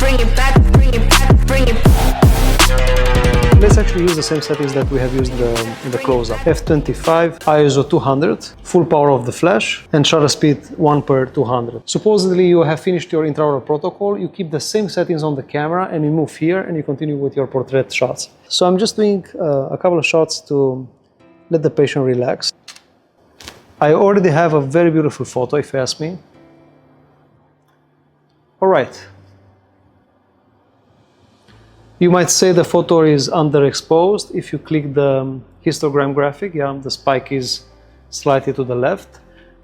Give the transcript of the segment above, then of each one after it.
bring it back, bring it back, bring it back. Let's actually use the same settings that we have used in the close-up. f25, ISO 200, full power of the flash, and shutter speed 1/200. Supposedly you have finished your intraoral protocol, you keep the same settings on the camera and you move here and you continue with your portrait shots. So I'm just doing a couple of shots to let the patient relax. I already have a very beautiful photo, if you ask me. All right. You might say the photo is underexposed. If you click the histogram graphic, the spike is slightly to the left.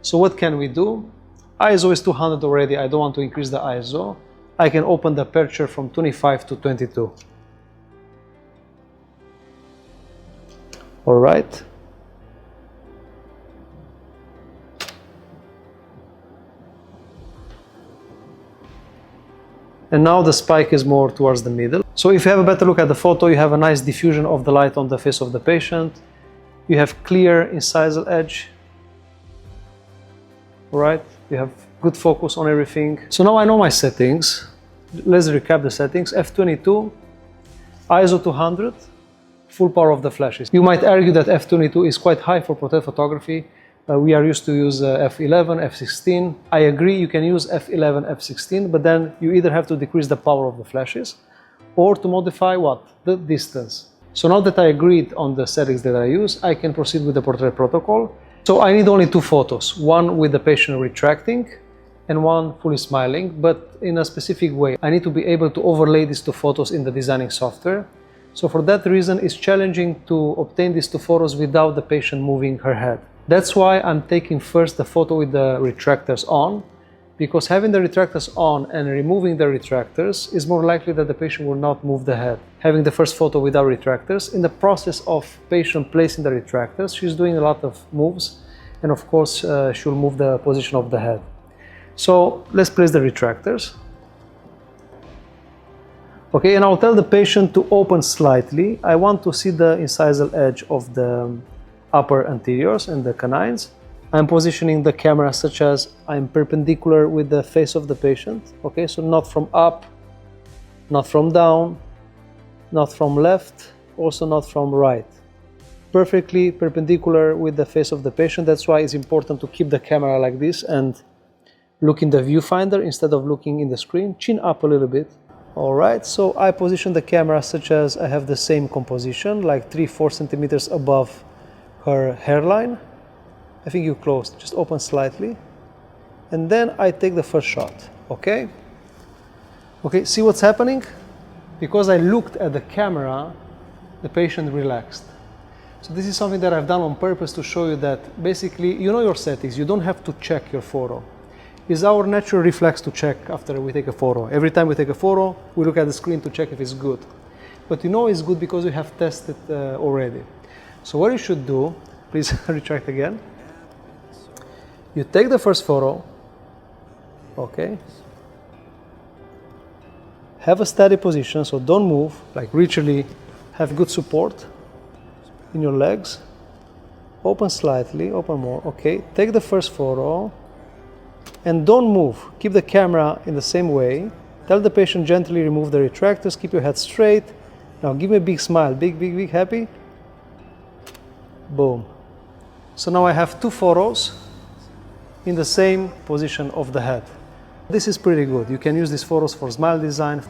So what can we do? ISO is 200 already. I don't want to increase the ISO. I can open the aperture from 25 to 22. All right. And now the spike is more towards the middle. So if you have a better look at the photo, you have a nice diffusion of the light on the face of the patient. You have clear incisal edge. All right, you have good focus on everything. So now I know my settings. Let's recap the settings. f22, ISO 200, full power of the flashes. You might argue that f22 is quite high for portrait photography. We are used to use f11, f16. I agree you can use f11, f16, but then you either have to decrease the power of the flashes or to modify what? The distance. So now that I agreed on the settings that I use, I can proceed with the portrait protocol. So I need only two photos, one with the patient retracting and one fully smiling, but in a specific way. I need to be able to overlay these two photos in the designing software. So for that reason, it's challenging to obtain these two photos without the patient moving her head. That's why I'm taking first the photo with the retractors on, because having the retractors on and removing the retractors is more likely that the patient will not move the head. Having the first photo without retractors, in the process of patient placing the retractors, she's doing a lot of moves, and of course she'll move the position of the head. So let's place the retractors. Okay, and I'll tell the patient to open slightly. I want to see the incisal edge of the upper anteriors and the canines. I'm positioning the camera such as I'm perpendicular with the face of the patient. Okay, so not from up, not from down, not from left, also not from right. Perfectly perpendicular with the face of the patient. That's why it's important to keep the camera like this and look in the viewfinder instead of looking in the screen. Chin up a little bit. All right, so I position the camera such as I have the same composition, like 3-4 centimeters above her hairline. I think you closed, just open slightly. And then I take the first shot, okay? Okay, see what's happening? Because I looked at the camera, the patient relaxed. So this is something that I've done on purpose to show you that basically, you know your settings, you don't have to check your photo. It's our natural reflex to check after we take a photo. Every time we take a photo, we look at the screen to check if it's good. But you know it's good because we have tested already. So what you should do, please retract again. You take the first photo, okay? Have a steady position, so don't move, like literally have good support in your legs. Open slightly, open more, okay? Take the first photo and don't move. Keep the camera in the same way. Tell the patient gently remove the retractors, keep your head straight. Now give me a big smile, big, big, big, happy. Boom. So now I have two photos in the same position of the head. This is pretty good. You can use these photos for smile design.